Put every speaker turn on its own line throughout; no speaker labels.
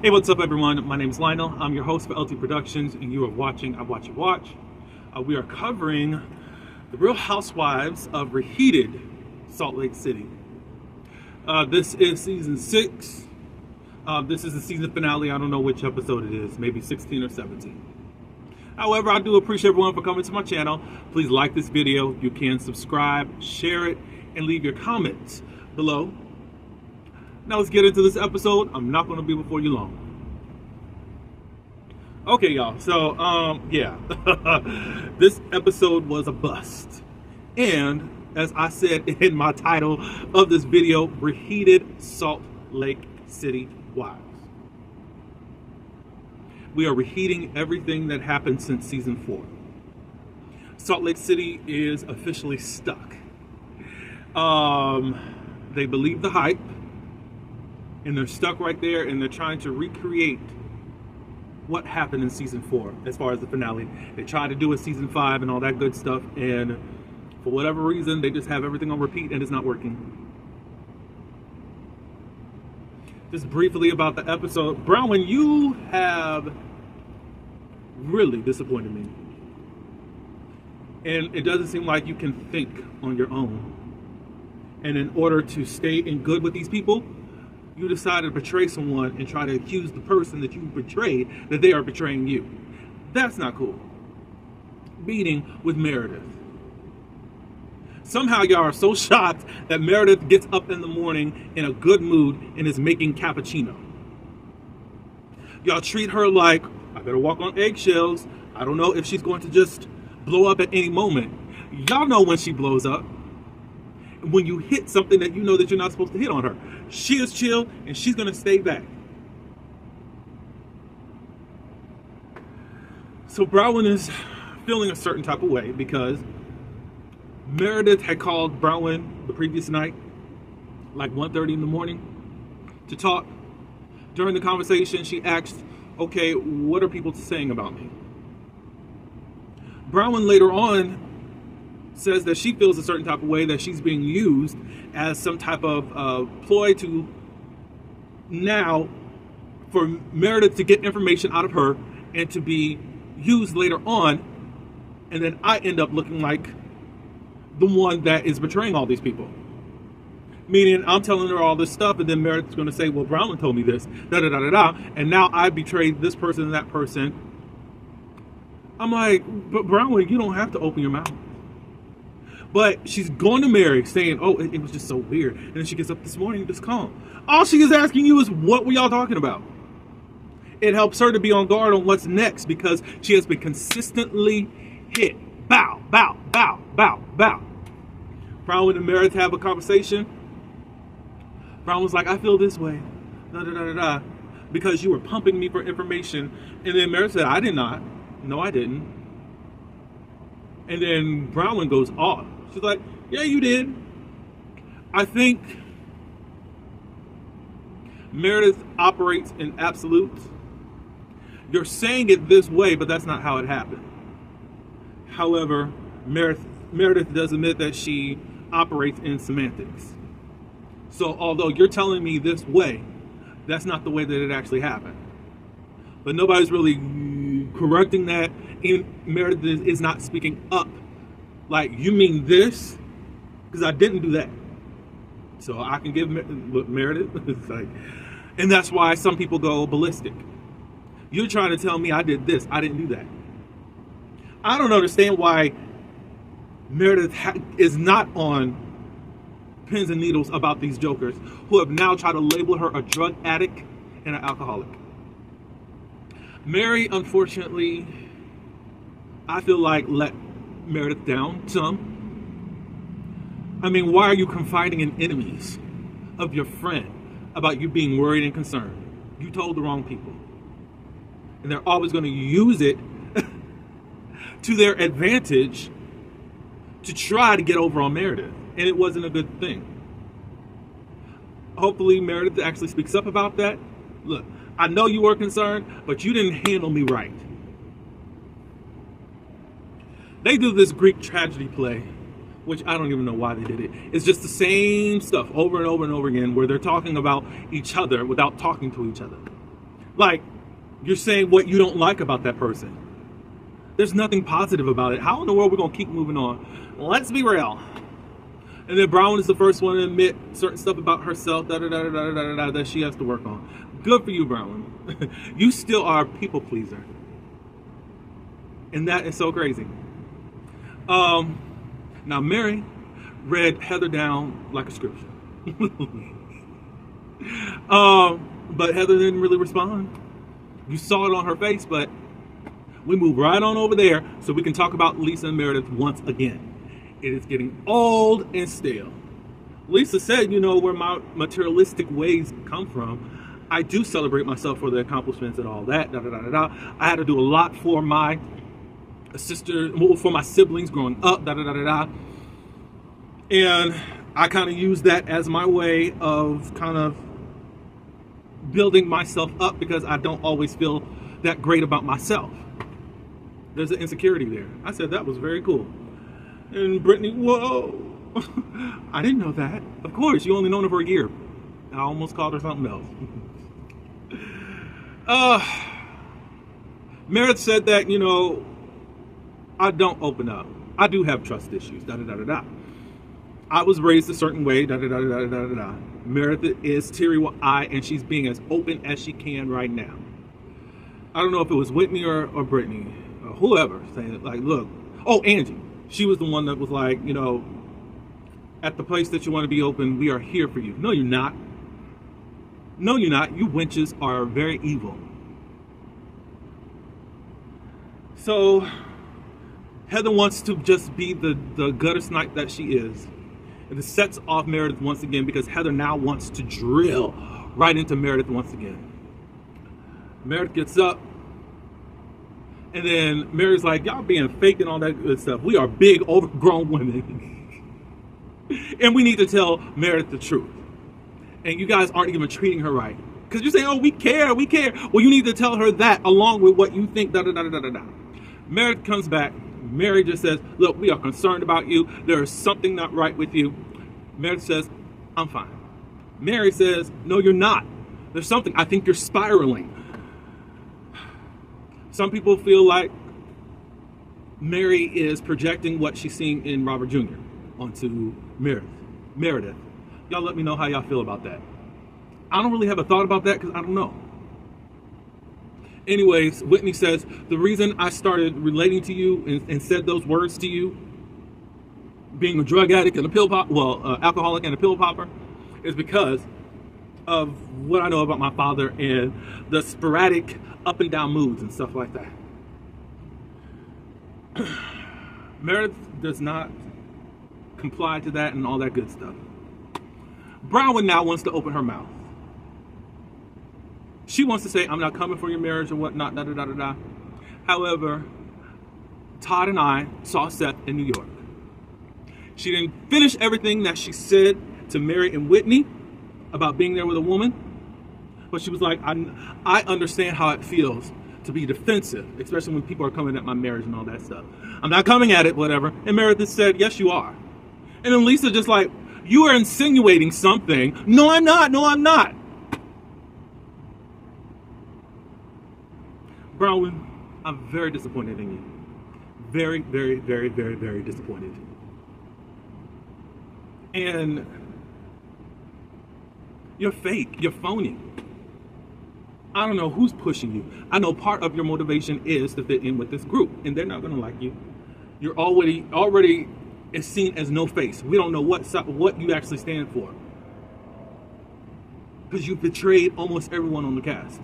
Hey, what's up, everyone? My name is Lionel. I'm your host for LT Productions, and you are watching I Watch You Watch. We are covering the Real Housewives of Reheated, Salt Lake City. This is season 6. This is the season finale. I don't know which episode it is, maybe 16 or 17. However, I do appreciate everyone for coming to my channel. Please like this video. You can subscribe, share it, and leave your comments below. Now let's get into this episode. I'm not going to be before you long. Okay, y'all. So, yeah. This episode was a bust. And, as I said in my title of this video, Reheated Salt Lake City Wives. We are reheating everything that happened since season 4. Salt Lake City is officially stuck. They believe the hype. And they're stuck right there, and they're trying to recreate what happened in season 4 as far as the finale. They tried to do a season 5 and all that good stuff, and for whatever reason, they just have everything on repeat, and it's not working. Just briefly about the episode. Brown, you have really disappointed me. And it doesn't seem like you can think on your own. And in order to stay in good with these people, you decided to betray someone and try to accuse the person that you betrayed that they are betraying you. That's not cool. Meeting with Meredith. Somehow y'all are so shocked that Meredith gets up in the morning in a good mood and is making cappuccino. Y'all treat her like, I better walk on eggshells. I don't know if she's going to just blow up at any moment. Y'all know when she blows up. When you hit something that you know that you're not supposed to hit on her. She is chill, and she's going to stay back. So Brown is feeling a certain type of way because Meredith had called Brown the previous night, like 1:30 in the morning, to talk. During the conversation, she asked, okay, what are people saying about me? Brown later on says that she feels a certain type of way, that she's being used as some type of ploy to now for Meredith to get information out of her and to be used later on, and then I end up looking like the one that is betraying all these people. Meaning I'm telling her all this stuff, and then Meredith's going to say, well, Brown told me this, da-da-da-da-da, and now I betrayed this person and that person. I'm like, but Brown, you don't have to open your mouth. But she's going to Mary saying, oh, it was just so weird. And then she gets up this morning just calm. All she is asking you is, what were y'all talking about? It helps her to be on guard on what's next because she has been consistently hit. Bow, bow, bow, bow, bow. Brown and Meredith have a conversation. Brown was like, I feel this way. Da, da, da, da, da, because you were pumping me for information. And then Meredith said, I did not. No, I didn't. And then Brown goes off. She's like, yeah, you did. I think Meredith operates in absolutes. You're saying it this way, but that's not how it happened. However, Meredith does admit that she operates in semantics. So although you're telling me this way, that's not the way that it actually happened. But nobody's really correcting that. And Meredith is not speaking up. Like, you mean this? Because I didn't do that. So I can give Meredith. It's like, and that's why some people go ballistic. You're trying to tell me I did this. I didn't do that. I don't understand why Meredith is not on pins and needles about these jokers who have now tried to label her a drug addict and an alcoholic. Mary, unfortunately, I feel like let Meredith down some. I mean, why are you confiding in enemies of your friend about you being worried and concerned? You told the wrong people. And they're always going to use it to their advantage to try to get over on Meredith. And it wasn't a good thing. Hopefully Meredith actually speaks up about that. Look, I know you were concerned, but you didn't handle me right. They do this Greek tragedy play, which I don't even know why they did it. It's just the same stuff over and over and over again where they're talking about each other without talking to each other. Like, you're saying what you don't like about that person. There's nothing positive about it. How in the world are we going to keep moving on? Let's be real. And then Brown is the first one to admit certain stuff about herself that she has to work on. Good for you, Brown. You still are a people pleaser. And that is so crazy. Now, Mary read Heather down like a scripture. But Heather didn't really respond. You saw it on her face, but we move right on over there so we can talk about Lisa and Meredith once again. It is getting old and stale. Lisa said, where my materialistic ways come from. I do celebrate myself for the accomplishments and all that. I had to do a lot for my for my siblings growing up. And I kind of use that as my way of kind of building myself up because I don't always feel that great about myself. There's an insecurity there. I said that was very cool. And Brittany, whoa. I didn't know that. Of course, you only known her for a year. I almost called her something else. Meredith said that, I don't open up. I do have trust issues. I was raised a certain way. Meredith is teary-eyed, and she's being as open as she can right now. I don't know if it was Whitney or Brittany or whoever saying like, look. Oh, Angie. She was the one that was like, at the place that you want to be open, we are here for you. No, you're not. No, you're not. You wenches are very evil. So Heather wants to just be the gutter snipe that she is. And it sets off Meredith once again because Heather now wants to drill right into Meredith once again. Meredith gets up. And then Mary's like, y'all being fake and all that good stuff. We are big, overgrown women. And we need to tell Meredith the truth. And you guys aren't even treating her right. Because you're saying, oh, we care. Well, you need to tell her that along with what you think, Meredith comes back. Mary just says, look, we are concerned about you. There is something not right with you. Meredith says, I'm fine. Mary says, no, you're not. There's something. I think you're spiraling. Some people feel like Mary is projecting what she's seeing in Robert Jr. onto Meredith. Y'all let me know how y'all feel about that. I don't really have a thought about that because I don't know. Anyways, Whitney says, the reason I started relating to you and said those words to you, being a drug addict and a pill pop, alcoholic and a pill popper, is because of what I know about my father and the sporadic up and down moods and stuff like that. Meredith does not comply to that and all that good stuff. Brown now wants to open her mouth. She wants to say, I'm not coming for your marriage or whatnot, However, Todd and I saw Seth in New York. She didn't finish everything that she said to Mary and Whitney about being there with a woman. But she was like, I understand how it feels to be defensive, especially when people are coming at my marriage and all that stuff. I'm not coming at it, whatever. And Meredith said, yes, you are. And then Lisa just like, you are insinuating something. No, I'm not. Brown, I'm very disappointed in you. Very, very, very, very, very disappointed. And you're fake. You're phony. I don't know who's pushing you. I know part of your motivation is to fit in with this group, and they're not going to like you. You're already is seen as no face. We don't know what you actually stand for, because you betrayed almost everyone on the cast.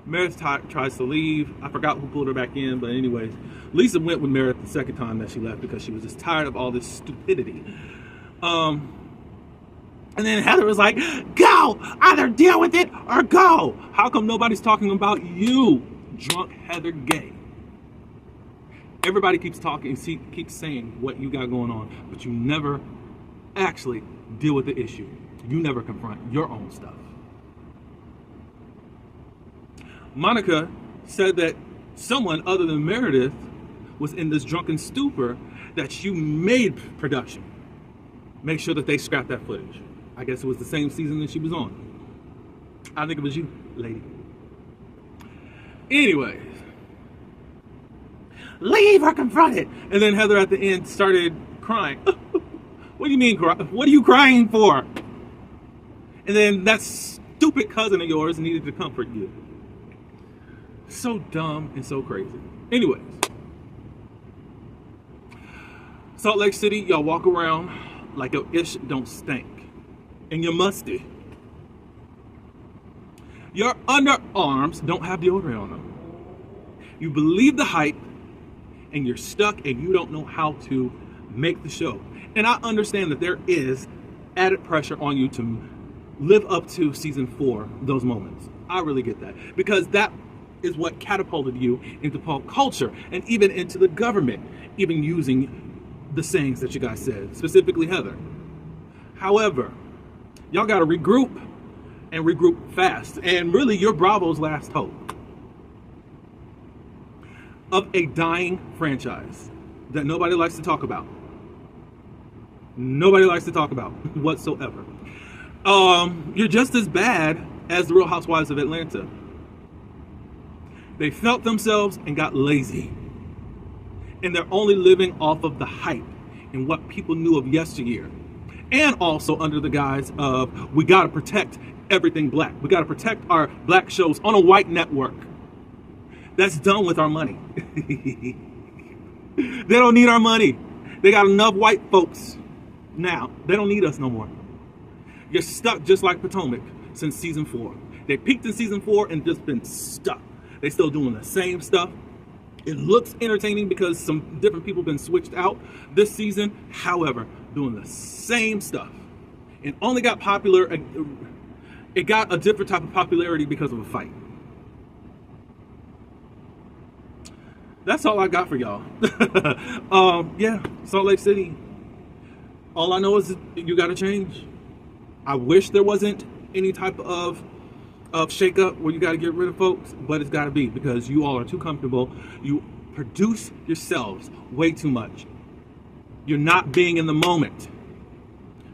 Meredith tries to leave. I forgot who pulled her back in, but anyways, Lisa went with Meredith the second time that she left because she was just tired of all this stupidity. And then Heather was like, go! Either deal with it or go! How come nobody's talking about you, drunk Heather Gay? Everybody keeps talking, keeps saying what you got going on, but you never actually deal with the issue. You never confront your own stuff. Monica said that someone other than Meredith was in this drunken stupor that you made production make sure that they scrap that footage. I guess it was the same season that she was on. I think it was you, lady. Anyways, leave or confront it. And then Heather at the end started crying. What do you mean, what are you crying for? And then that stupid cousin of yours needed to comfort you. So dumb and so crazy. Anyways, Salt Lake City, y'all walk around like your ish don't stink. And you're musty. Your underarms don't have deodorant on them. You believe the hype and you're stuck and you don't know how to make the show. And I understand that there is added pressure on you to live up to season 4, those moments. I really get that. Because that is what catapulted you into pop culture and even into the government, even using the sayings that you guys said, specifically Heather. However, y'all got to regroup and regroup fast. And really, you're Bravo's last hope of a dying franchise that nobody likes to talk about. Nobody likes to talk about whatsoever. You're just as bad as the Real Housewives of Atlanta. They felt themselves and got lazy. And they're only living off of the hype and what people knew of yesteryear. And also under the guise of, we got to protect everything black. We got to protect our black shows on a white network. That's done with our money. They don't need our money. They got enough white folks now. They don't need us no more. You're stuck just like Potomac since season 4. They peaked in season 4 and just been stuck. They still doing the same stuff. It looks entertaining because some different people have been switched out this season. However, doing the same stuff. It only got popular. It got a different type of popularity because of a fight. That's all I got for y'all. Yeah, Salt Lake City. All I know is you got to change. I wish there wasn't any type of shakeup where you got to get rid of folks, but it's got to be because you all are too comfortable. You produce yourselves way too much. You're not being in the moment.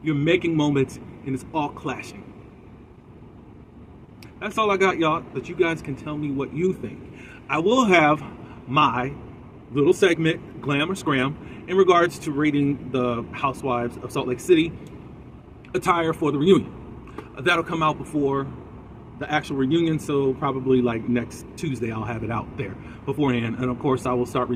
You're making moments and it's all clashing. That's all I got, y'all, that you guys can tell me what you think. I will have my little segment, Glam or Scram, in regards to rating the Housewives of Salt Lake City attire for the reunion. That'll come out before the actual reunion, so probably like next Tuesday I'll have it out there beforehand. And of course I will start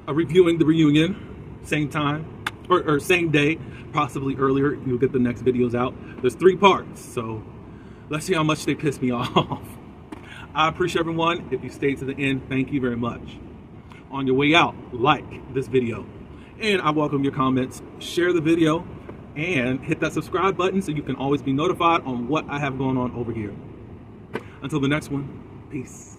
reviewing the reunion same time or same day, possibly earlier. You'll get the next videos out. There's 3 parts, so let's see how much they piss me off. I appreciate everyone. If you stayed to the end, thank you very much. On your way out, like this video, and I welcome your comments. Share the video and hit that subscribe button so you can always be notified on what I have going on over here. Until the next one, peace.